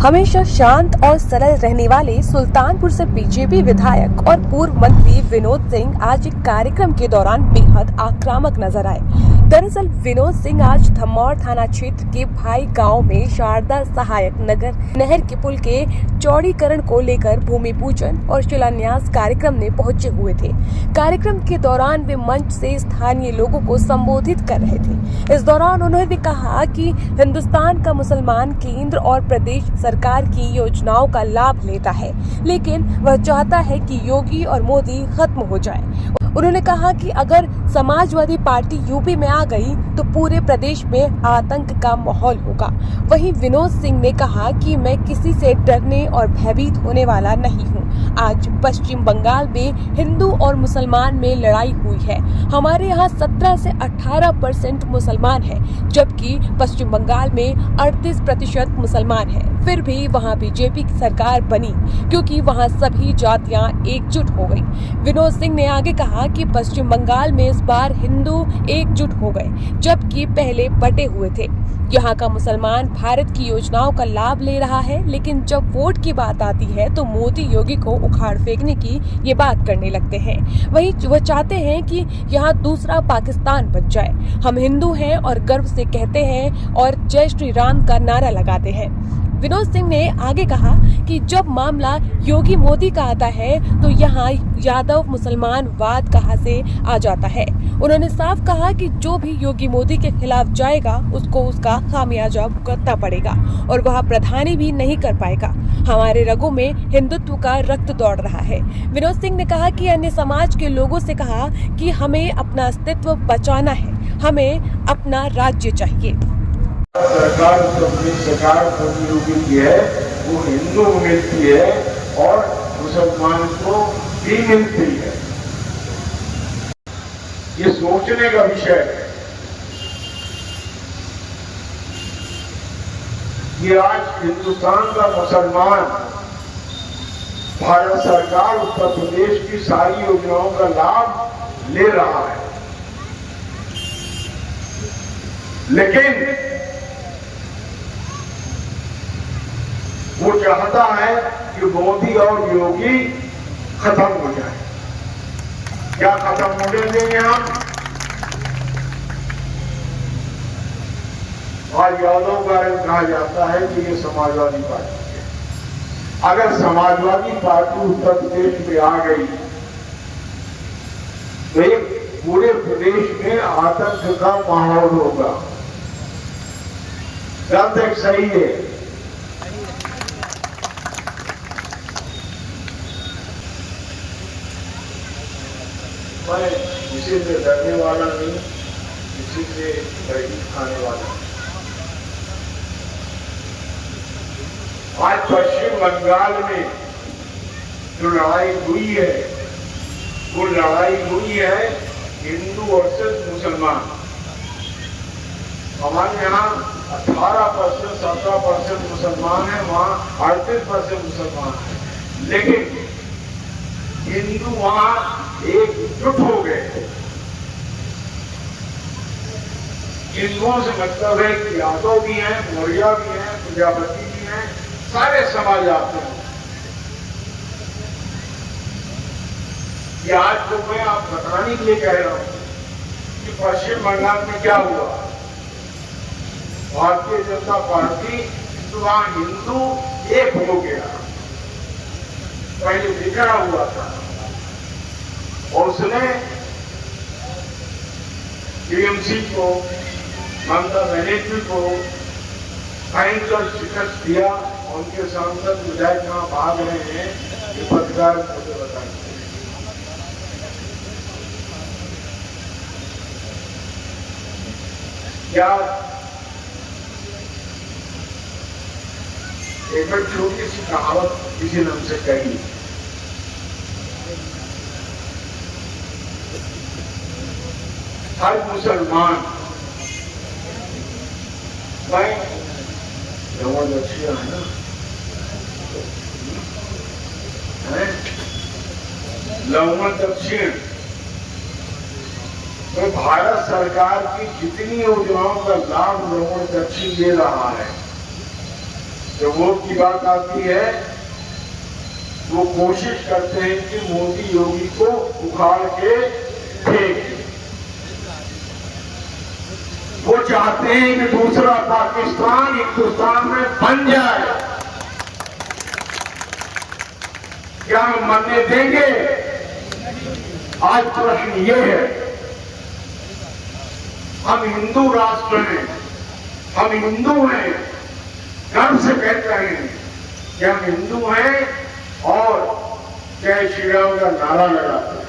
हमेशा शांत और सरल रहने वाले सुल्तानपुर से बीजेपी विधायक और पूर्व मंत्री विनोद सिंह आज एक कार्यक्रम के दौरान बेहद आक्रामक नजर आए। दरअसल विनोद सिंह आज धमौर थाना क्षेत्र के भाई गांव में शारदा सहायक नगर नहर के पुल के चौड़ीकरण को लेकर भूमि पूजन और शिलान्यास कार्यक्रम में पहुंचे हुए थे। कार्यक्रम के दौरान वे मंच से स्थानीय लोगों को संबोधित कर रहे थे। इस दौरान उन्होंने कहा कि हिंदुस्तान का मुसलमान केंद्र और प्रदेश सरकार की योजनाओं का लाभ लेता है, लेकिन वह चाहता है कि योगी और मोदी खत्म हो जाए। उन्होंने कहा कि अगर समाजवादी पार्टी यूपी में आ गई तो पूरे प्रदेश में आतंक का माहौल होगा। वहीं विनोद सिंह ने कहा कि मैं किसी से डरने और भयभीत होने वाला नहीं हूं। आज पश्चिम बंगाल में हिंदू और मुसलमान में लड़ाई हुई है। हमारे यहाँ 17 से 18% मुसलमान हैं, जबकि पश्चिम बंगाल में 38% मुसलमान हैं। फिर भी वहाँ बीजेपी की सरकार बनी क्योंकि वहाँ सभी जातियां एकजुट हो गई। विनोद सिंह ने आगे कहा कि पश्चिम बंगाल में इस बार हिंदू एकजुट हो गए, जबकि पहले बटे हुए थे। यहाँ का मुसलमान भारत की योजनाओं का लाभ ले रहा है, लेकिन जब वोट की बात आती है तो मोदी योगी को उखाड़ फेंकने की ये बात करने लगते हैं। वही वह चाहते हैं कि यहाँ दूसरा पाकिस्तान बन जाए। हम हिंदू हैं और गर्व से कहते हैं और जय श्री राम का नारा लगाते हैं। विनोद सिंह ने आगे कहा कि जब मामला योगी मोदी का आता है तो यहाँ यादव मुसलमान वाद कहाँ से आ जाता है। उन्होंने साफ कहा कि जो भी योगी मोदी के खिलाफ जाएगा उसको उसका खामियाजा भुगतना पड़ेगा और वह प्रधानी भी नहीं कर पाएगा। हमारे रगों में हिंदुत्व का रक्त दौड़ रहा है। विनोद सिंह ने कहा कि अन्य समाज के लोगों से कहा कि हमें अपना अस्तित्व बचाना है, हमें अपना राज्य चाहिए। सरकार मोदी योगी की है वो हिंदू को मिलती है और मुसलमान को भी मिलती है। ये सोचने का विषय है कि आज हिंदुस्तान का मुसलमान भारत सरकार उत्तर प्रदेश की सारी योजनाओं का लाभ ले रहा है, लेकिन वो चाहता है कि मोदी और योगी खत्म हो जाए। क्या खत्म होने देंगे हम? आज यादव बारे में कहा जाता है कि ये समाजवादी पार्टी है। अगर समाजवादी पार्टी उत्तर प्रदेश में आ गई तो एक पूरे प्रदेश में आतंक का माहौल होगा। गलत एक सही है। मैं किसी से डरने वाला नहीं, किसी से भयभीत खाने वाला नहीं। आज पश्चिम बंगाल में जो लड़ाई हुई है वो लड़ाई हुई है हिंदू वर्सेस मुसलमान। हमारे यहाँ 18% 17% मुसलमान है, वहाँ 38% मुसलमान है, लेकिन हिंदू वहाँ एकजुट हो गए। हिंदुओं से मतलब है कि यादव भी हैं, मौर्य भी हैं, प्रजापति भी हैं, सारे समाज आते हैं। ये आज जो मैं आप बताने के लिए कह रहा हूं कि पश्चिम बंगाल में क्या हुआ। भारतीय जनता पार्टी वहां हिंदू एक हो गया, पहले बिखरा हुआ था और उसने टीएमसी को, ममता बनर्जी को भयंकर शिकस्त दिया। उनके सांसद विधायक कहां भाग रहे हैं ये पत्रकार मुझे बताएंगे। क्या एक छोटी सी कहावत किसी ने हमसे कही, हर मुसलमान मैं रमन दक्षिण है ना, लवण दक्षिण तो भारत सरकार की जितनी योजनाओं का लाभ लवण दक्षिण ले रहा है जब वोट की बात आती है वो कोशिश करते हैं कि मोदी योगी को उखाड़ के फेंक दें। वो चाहते हैं कि दूसरा पाकिस्तान हिंदुस्तान में बन जाए। क्या हम मरने देंगे? आज प्रश्न ये है। हम हिंदू राष्ट्र हैं, हम हिंदू हैं, गर्व से कह रहे हैं कि हम हिंदू हैं और जय श्री राम का नारा लगाते हैं।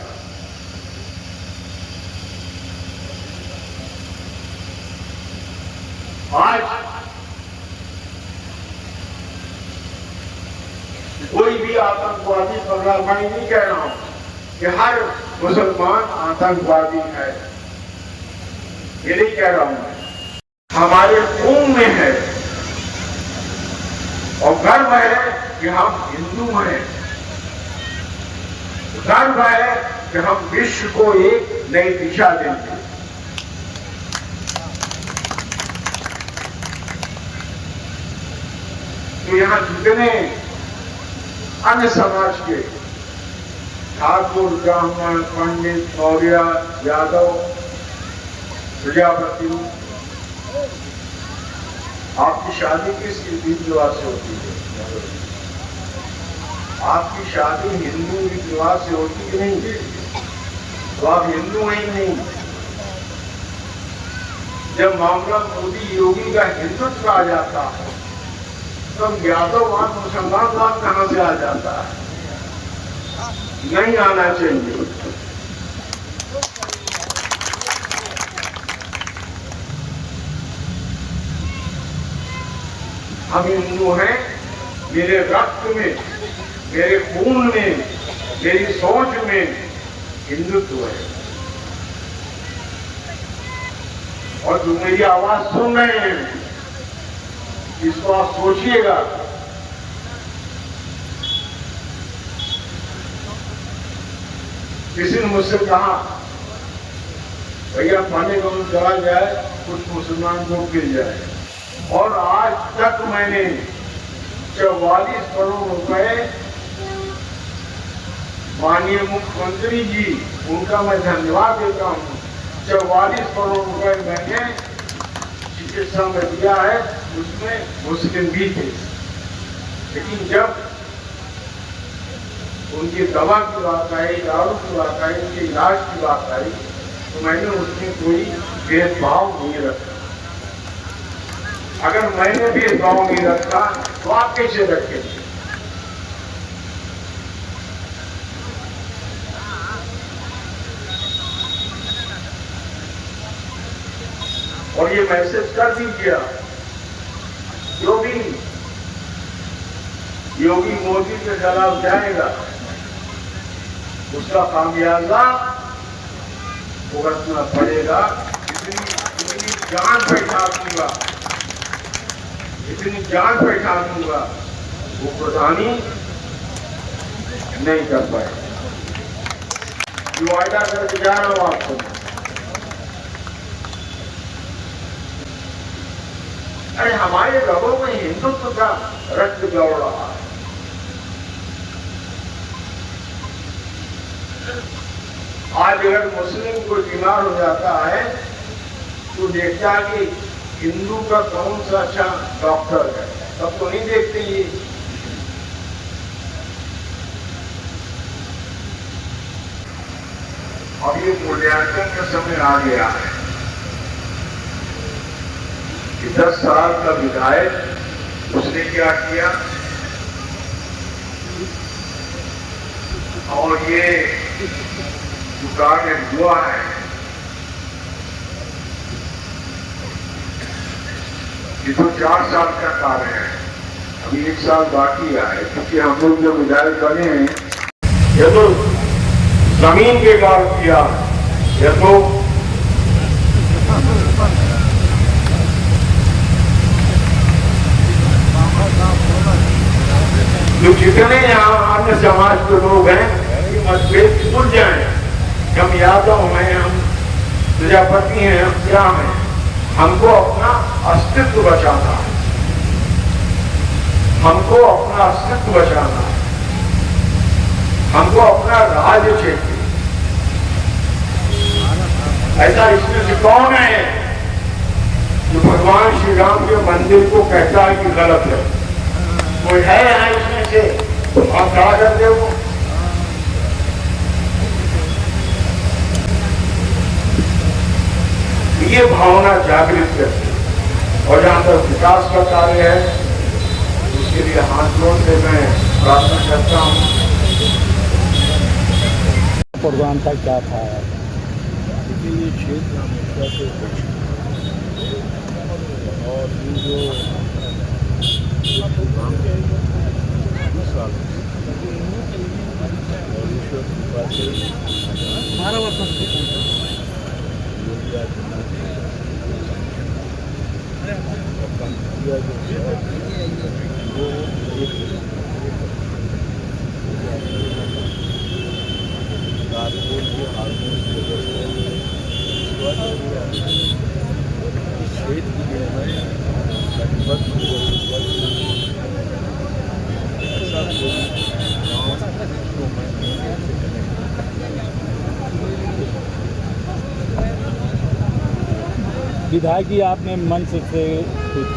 आज कोई भी आतंकवादी पर मैं नहीं कह रहा हूं कि हर मुसलमान आतंकवादी है, ये नहीं कह रहा हूं। हमारे खून में है और गर्व है कि हम हिंदू हैं। गर्व है कि हम विश्व को एक नई दिशा देंगे। तो यहां जितने अन्य समाज के ठाकुर, ब्राह्मण, पंडित, मौर्य, यादव, प्रजापति, आपकी शादी किस रीति रिवाज से होती है? आपकी शादी हिंदू रीति रिवाज से होती कि नहीं? तो आप हिंदू हैं ही नहीं। जब मामला मोदी योगी का हिंदुत्व आ जाता है तब यादववाद मुसलमानवाद कहां से आ जाता है? नहीं आना चाहिए। हम हिंदू हैं। मेरे रक्त में, मेरे खून में, मेरी सोच में हिंदुत्व है। और जो मेरी आवाज सुन रहे हैं इसको आप सोचिएगा। किसी ने मुझसे कहा भैया पानी का चला जाए, कुछ मुसलमान वोट गिर जाए। और आज तक मैंने 44 करोड़ रुपए माननीय मुख्यमंत्री जी, उनका मैं धन्यवाद देता हूं। 44 करोड़ रुपए मैंने चिकित्सा में दिया है, उसमें मुस्लिम भी थे। लेकिन जब उनकी दवा की बात आई, दारू की बात आई, उनके इलाज की बात आई, तो मैंने उसमें कोई भेदभाव नहीं रखा। अगर मैंने भेदभाव नहीं रखा तो आप कैसे रखेंगे? और ये मैसेज कर दीजिए, जो भी योगी मोदी के खिलाफ जाएगा उसका खामियाजा भुगतना पड़ेगा। इतनी जान बैठा दूंगा, इतनी जान बैठा दूंगा, वो प्रधानी नहीं कर पाए। जो वायदा करके जा रहा हूं आपको, अरे हमारे रगों में हिंदुत्व का रक्त दौड़ रहा है। आज अगर मुस्लिम कोई बीमार हो जाता है तो देखता है कि हिंदू का कौन सा अच्छा डॉक्टर है, तब तो नहीं देखते ये। अब ये मूल्यांकन का समय आ गया है कि 10 साल का विधायक उसने क्या किया और ये जो कार्य हुआ है ये तो 4 साल का कार्य है। अभी 1 साल बाकी है, क्योंकि हम लोग जो विधायक बने हैं ये तो जमीन के कार्य किया, ये तो जो जितने यहाँ अन्य समाज के लोग हैं ये मतभेद भूल जाए। हम यादव हैं, हम प्रजापति हैं, हम क्या हैं, हमको अपना अस्तित्व बचाना है। हमको अपना अस्तित्व बचाना है, हमको अपना राज्य चाहिए। ऐसा इसमें से कौन है जो भगवान श्री राम के मंदिर को कहता है कि गलत है? कोई है यहाँ इसमें से? आप खड़ा करते हो। ये भावना जागृत करती है। और जहां तक विकास का कार्य है, उसके लिए हाथ जोड़ से मैं प्रार्थना करता हूँ। प्रोग्राम का क्या था? ये क्षेत्र हमेशा से और ये जो प्रोग्राम है 20 साल और ईश्वर की कृपा से 12 वर्षों से योगी आदित्यनाथ किया जो है वो एक तालपुर के हारमोन की वजह से इस क्षेत्र की जो है लगभग ऐसा कोई गाँव को विधायक जी, आपने मंच से कुछ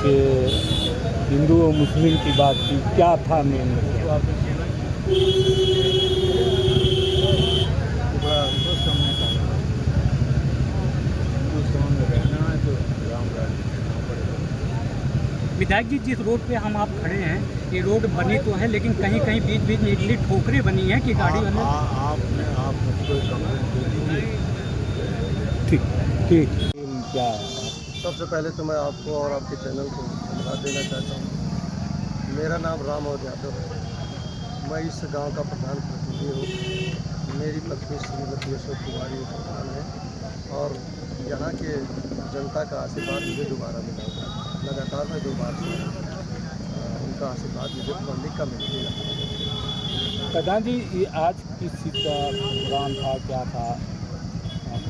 हिंदू और मुस्लिम की बात की, क्या था मेन मुद्दा? बड़ा अनुभव सामने का हिंदुस्तान में रहना है तो राम राज्य रहना पड़ेगा। विधायक जी, जिस रोड पे हम आप खड़े हैं, ये रोड बनी तो है लेकिन कहीं कहीं बीच बीच में इतनी ठोकरें बनी हैं कि गाड़ी वाले आप मुझको कंप्लेंट दे दीजिए। ठीक ठीक। क्या सबसे पहले तो मैं आपको और आपके चैनल को धन्यवाद देना चाहता हूँ। मेरा नाम राम और यादव है। मैं इस गांव का प्रधान प्रतिनिधि हूँ। मेरी पत्नी श्रीमती अशोक कुमारी प्रधान है और यहाँ के जनता का आशीर्वाद मुझे दोबारा मिला हुआ। लगातार मैं 2 बार उनका आशीर्वाद मुझे पब्लिक का मिल गया। प्रधान जी, ये आज किस चीज़ का प्रोग्राम था, क्या था?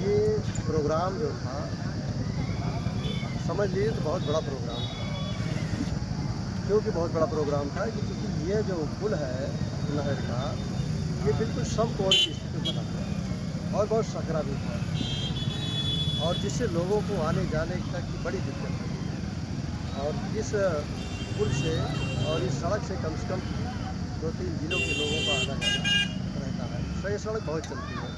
ये प्रोग्राम जो था, समझ लीजिए तो बहुत बड़ा प्रोग्राम था। क्योंकि बहुत बड़ा प्रोग्राम था क्योंकि ये जो पुल है नहर का, ये बिल्कुल समकोण की स्थिति में बना हुआ है और बहुत सकरा भी था और जिससे लोगों को आने जाने तक की बड़ी दिक्कत है। और इस पुल से और इस सड़क से कम 2-3 जिलों के लोगों का आना जाना रहता है। तो ये सड़क बहुत चलती है,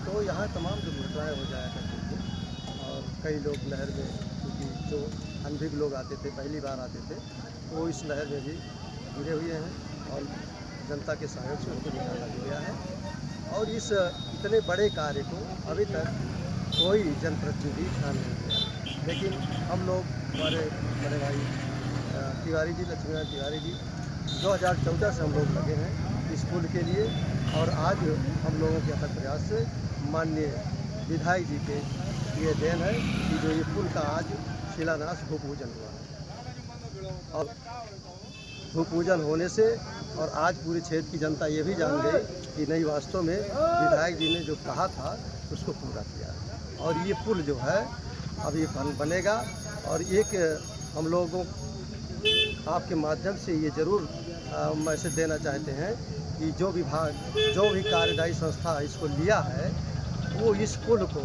तो यहाँ तमाम दुर्घटनाएँ हो जाया करती थी और कई लोग नहर में, क्योंकि जो अनभिज्ञ लोग आते थे, पहली बार आते थे, वो इस नहर में भी गिरे हुए हैं और जनता के सहयोग से उनको निकाला गया है। और इस इतने बड़े कार्य को अभी तक कोई जनप्रतिनिधि ध्यान नहीं दिया, लेकिन हम लोग, हमारे बड़े भाई तिवारी जी, लक्ष्मीनारायण तिवारी जी, 2014 से हम लोग लगे हैं इस पुल के लिए। और आज हम लोगों के अथक प्रयास से माननीय विधायक जी के ये देन है कि जो ये पुल का आज शिलान्यास भूपूजन हुआ है। और भूपूजन होने से और आज पूरे क्षेत्र की जनता ये भी जान गई कि नहीं, वास्तव में विधायक जी ने जो कहा था उसको पूरा किया। और ये पुल जो है अब ये बनेगा और एक हम लोगों आपके माध्यम से ये ज़रूर मैसेज देना चाहते हैं कि जो विभाग, जो भी कार्यदायी संस्था इसको लिया है, वो इस पुल को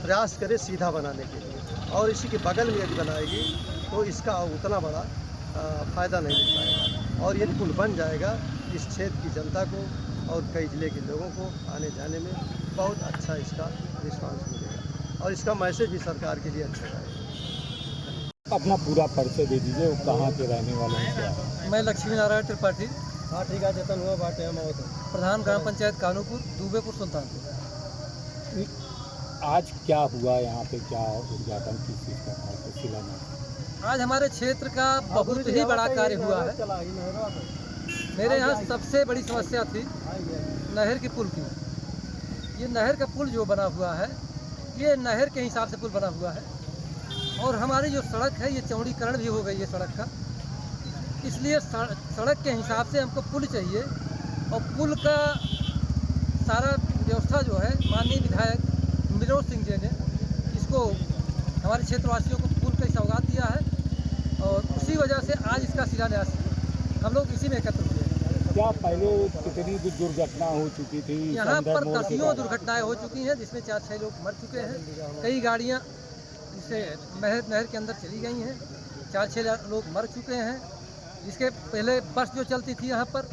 प्रयास करे सीधा बनाने के लिए। और इसी के बगल में यदि बनाएगी तो इसका उतना बड़ा फ़ायदा नहीं मिल पाएगा। और यदि पुल बन जाएगा, इस क्षेत्र की जनता को और कई ज़िले के लोगों को आने जाने में बहुत अच्छा इसका रिस्पांस मिलेगा और इसका मैसेज भी सरकार के लिए अच्छा रहेगा। अपना पूरा परिचय दे दीजिए, वो कहाँ के रहने वाले हैं, क्या है? मैं लक्ष्मीनारायण त्रिपाठी, हाँ ठीक है, जतन हुआ बाटे हम प्रधान ग्राम पंचायत कानूपुर, दूबेपुर, सुल्तानपुर। आज क्या हुआ यहाँ पे, क्या उद्घाटन किस चीज़ का था, तो शिलान्यास? आज हमारे क्षेत्र का बहुत ही बड़ा कार्य हुआ है। मेरे यहाँ सबसे बड़ी समस्या थी नहर के पुल की। ये नहर का पुल जो बना हुआ है, ये नहर के हिसाब से पुल बना हुआ है और हमारी जो सड़क है ये चौड़ीकरण भी हो गई है सड़क का। इसलिए सड़क के हिसाब से हमको पुल चाहिए और पुल का सारा व्यवस्था जो है माननीय विधायक विनोद सिंह जी ने इसको हमारे क्षेत्रवासियों को पुल का सौगात दिया है और उसी वजह से आज इसका शिलान्यास हम लोग इसी में एकत्र हुए हैं। क्या पहले कितनी भी दुर्घटना हो चुकी थी यहाँ संदर पर मोड़ के दसियों बाद? दुर्घटनाएं हो चुकी हैं, जिसमें 4-6 लोग मर चुके हैं। कई गाड़ियाँ इससे नहर के अंदर चली गई हैं, 4-6 लोग मर चुके हैं। इसके पहले बस जो चलती थी यहाँ पर,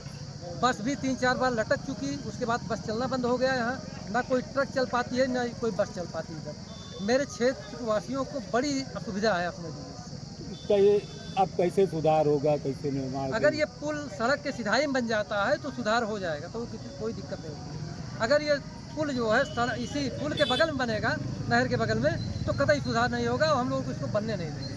बस भी 3-4 बार लटक चुकी, उसके बाद बस चलना बंद हो गया। यहाँ ना कोई ट्रक चल पाती है, ना कोई बस चल पाती है इधर। मेरे क्षेत्र वासियों को बड़ी असुविधा है अपने लिए। इसका ये अब कैसे सुधार होगा, कैसे निर्माण? अगर ये पुल सड़क के सिधाई में बन जाता है तो सुधार हो जाएगा, तो कोई दिक्कत नहीं होगी। अगर ये पुल जो है इसी पुल के बगल में बनेगा, नहर के बगल में, तो कतई सुधार नहीं होगा और हम लोग इसको बनने नहीं देंगे।